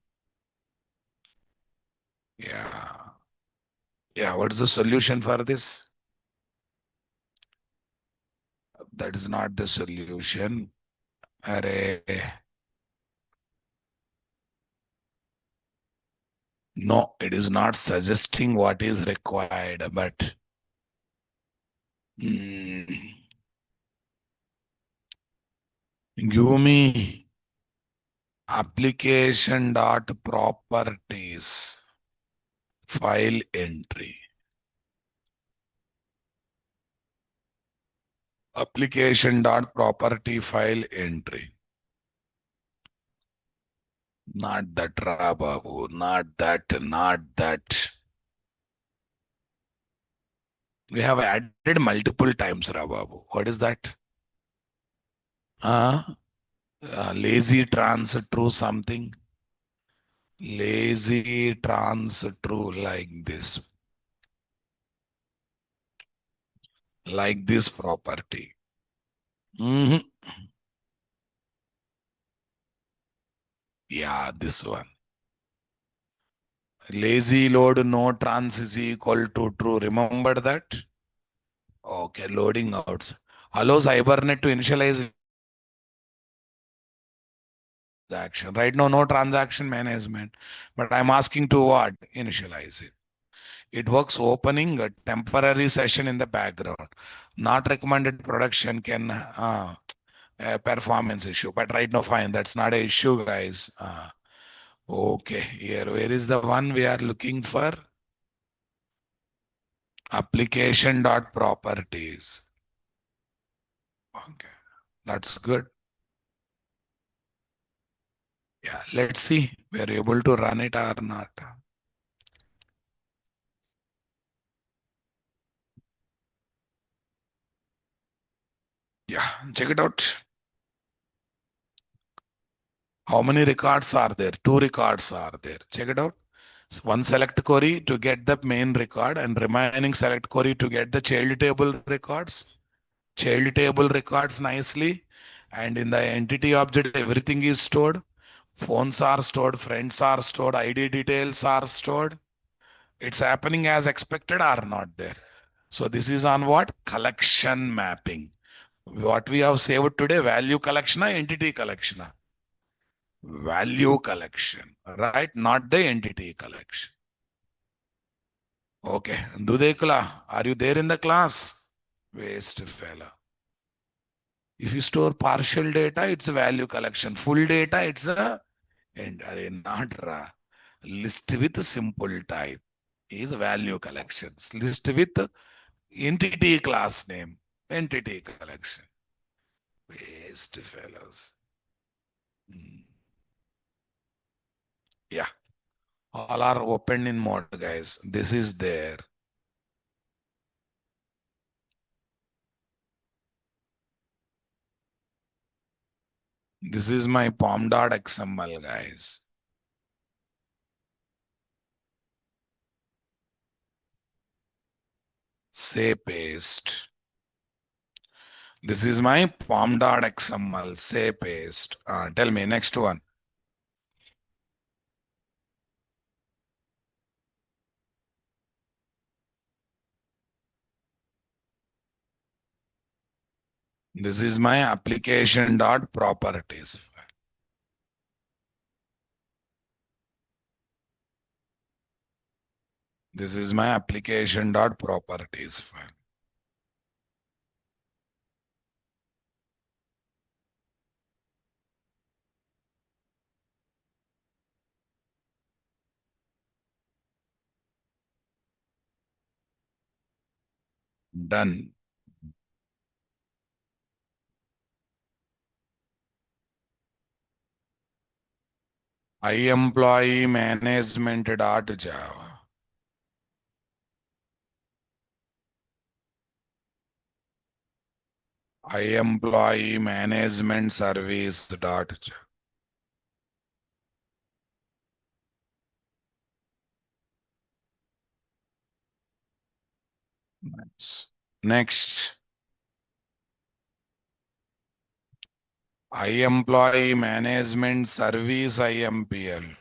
Yeah. Yeah, what is the solution for this? That is not the solution. Array. No, it is not suggesting what is required, but give me application dot properties file entry. Application dot property file entry. Not that, Babu. Not that. Not that. We have added multiple times, Babu. What is that? Lazy trans true something. Lazy trans true like this. Like this property. Mhm. Yeah, this one. Lazy load no trans is equal to true. Remember that? Okay, loading out. Allows Hibernate to initialize transaction. Right now, no transaction management. But I'm asking to what? Initialize it. It works opening a temporary session in the background. Not recommended production can performance issue. But right now, fine. That's not an issue, guys. Okay, here, where is the one we are looking for? Application dot properties. Okay, that's good. Yeah, let's see we are able to run it or not. Yeah, check it out. How many records are there? Two records are there. Check it out. So one select query to get the main record and remaining select query to get the child table records. Child table records nicely. And in the entity object, everything is stored. Phones are stored, friends are stored, ID details are stored. It's happening as expected or not there. So this is on what? Collection mapping. What we have saved today, value collection, entity collection. Value collection, right? Not the entity collection. Okay. Dudekula, are you there in the class? Waste fella. If you store partial data, it's a value collection. Full data, it's a and not list with simple type is value collections. List with entity class name, entity collection. Waste fellows. Hmm. Yeah, all are opened in mode, guys. This is there. This is my pom.xml, guys. Say paste. This is my pom.xml. Say paste. Tell me next one. This is my application.properties. This is my application.properties file. Done. iEmployee management.java. iEmployee management service.java. Nice. Next, iEmployee management service IMPL.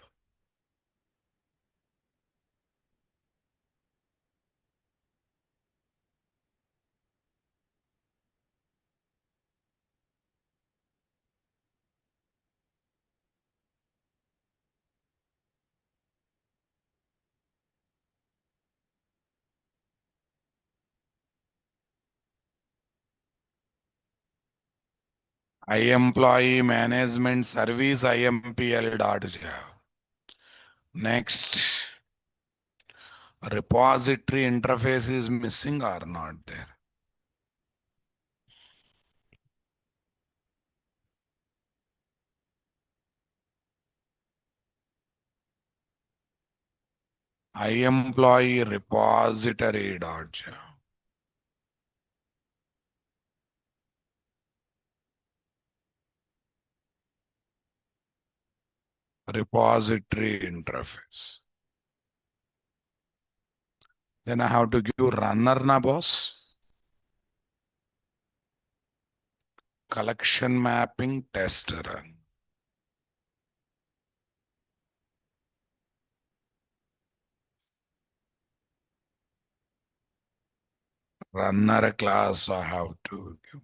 iEmployee management service IMPL.java. Next, repository interface is missing or not there? iEmployee repository.java. Repository interface. Then I have to give runner na boss. Collection mapping test run. Runner class I have to give.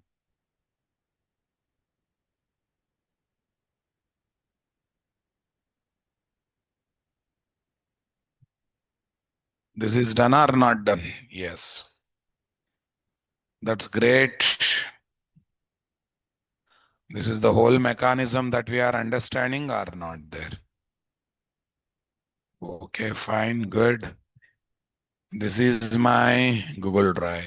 This is done or not done? Yes. That's great. This is the whole mechanism that we are understanding or not there. Okay, fine, good. This is my Google Drive.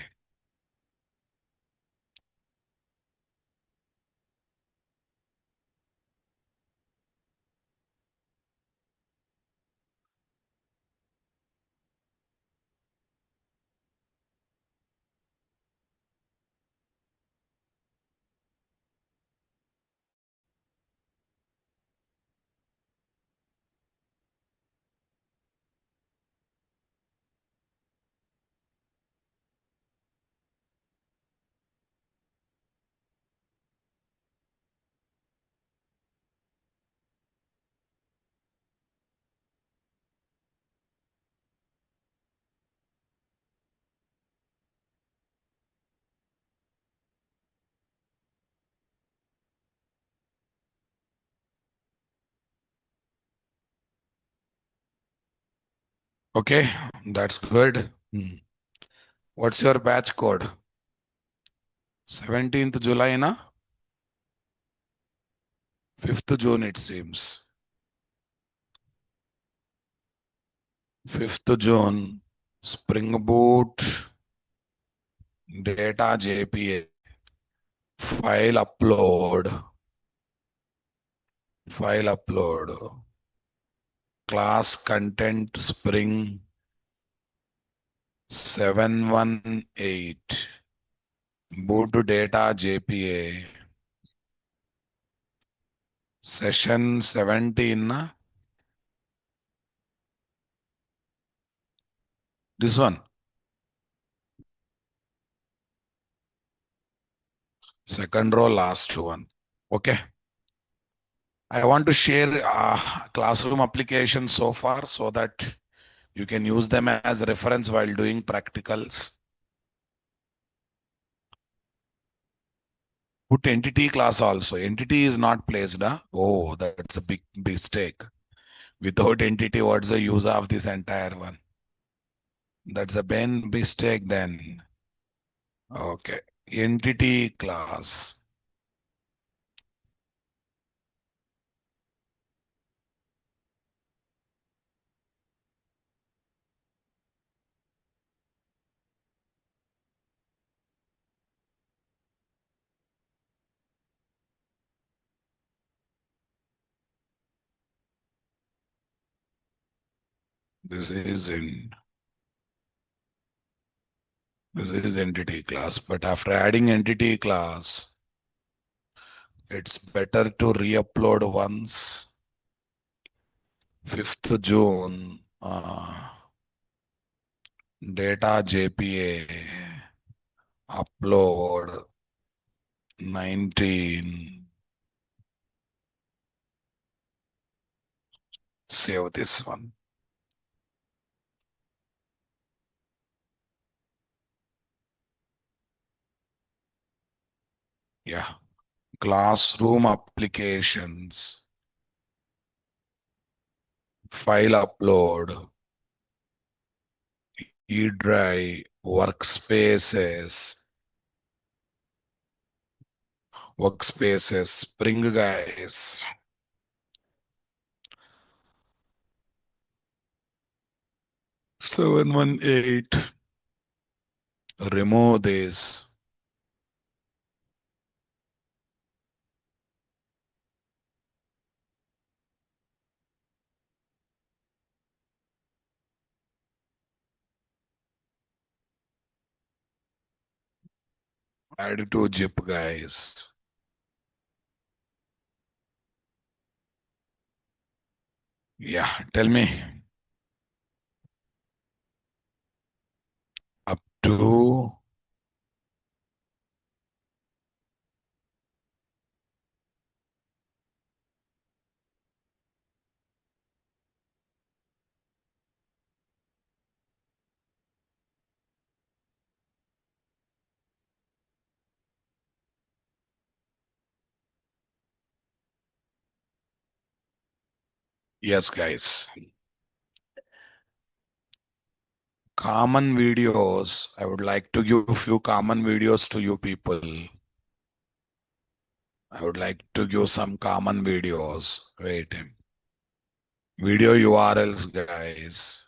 Okay, that's good. What's your batch code? 17th July na? 5th June it seems. 5th June, Spring Boot, data JPA, file upload, file upload. class content Spring 718. Boot to data JPA. Session 17. This one. Second row, last one. Okay. I want to share classroom applications so far so that you can use them as reference while doing practicals. Put entity class also. Entity is not placed. Huh? Oh, that's a big mistake. Without entity, what's the use of this entire one? That's a big mistake then. Okay. Entity class. This is in this is entity class. But after adding entity class, it's better to re-upload once. 5th June. Data JPA. Upload 19. Save this one. Yeah. Classroom applications. File upload. E-drive. Workspaces. Spring guys. 718. Remove this. Add to zip guys. Yeah, tell me. Up to yes, guys. Common videos. I would like to give a few common videos to you people. I would like to give some common videos. Wait. Video URLs, guys.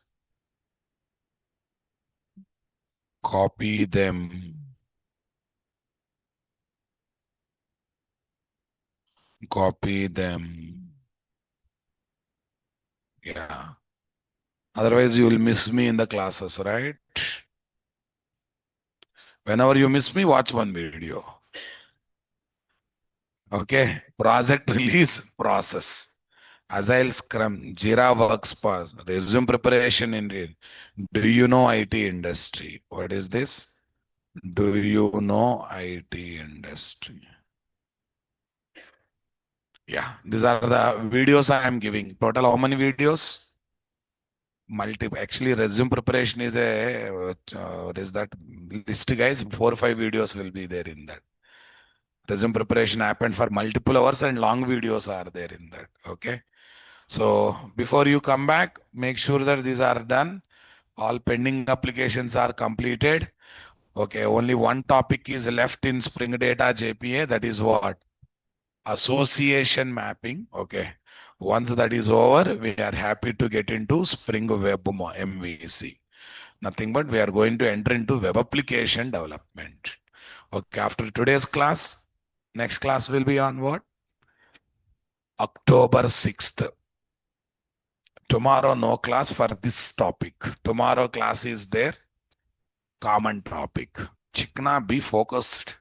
Copy them. Copy them. Yeah. Otherwise, you will miss me in the classes, right? Whenever you miss me, watch one video. Okay. Project release process. Agile Scrum, Jira Workspace, resume preparation in it. Do you know IT industry? What is this? Do you know IT industry? Yeah, these are the videos I am giving. Total how many videos? Multiple. Actually, resume preparation is what is that list, guys? 4 or 5 videos will be there in that. Resume preparation happened for multiple hours and long videos are there in that. Okay. So before you come back, make sure that these are done. All pending applications are completed. Okay, only one topic is left in Spring Data JPA. That is what? Association mapping. Okay. Once that is over, we are happy to get into Spring Web MVC. Nothing but we are going to enter into web application development. Okay, after today's class, next class will be on what? October 6th. Tomorrow no class for this topic. Tomorrow class is there, common topic. Chikna, be focused.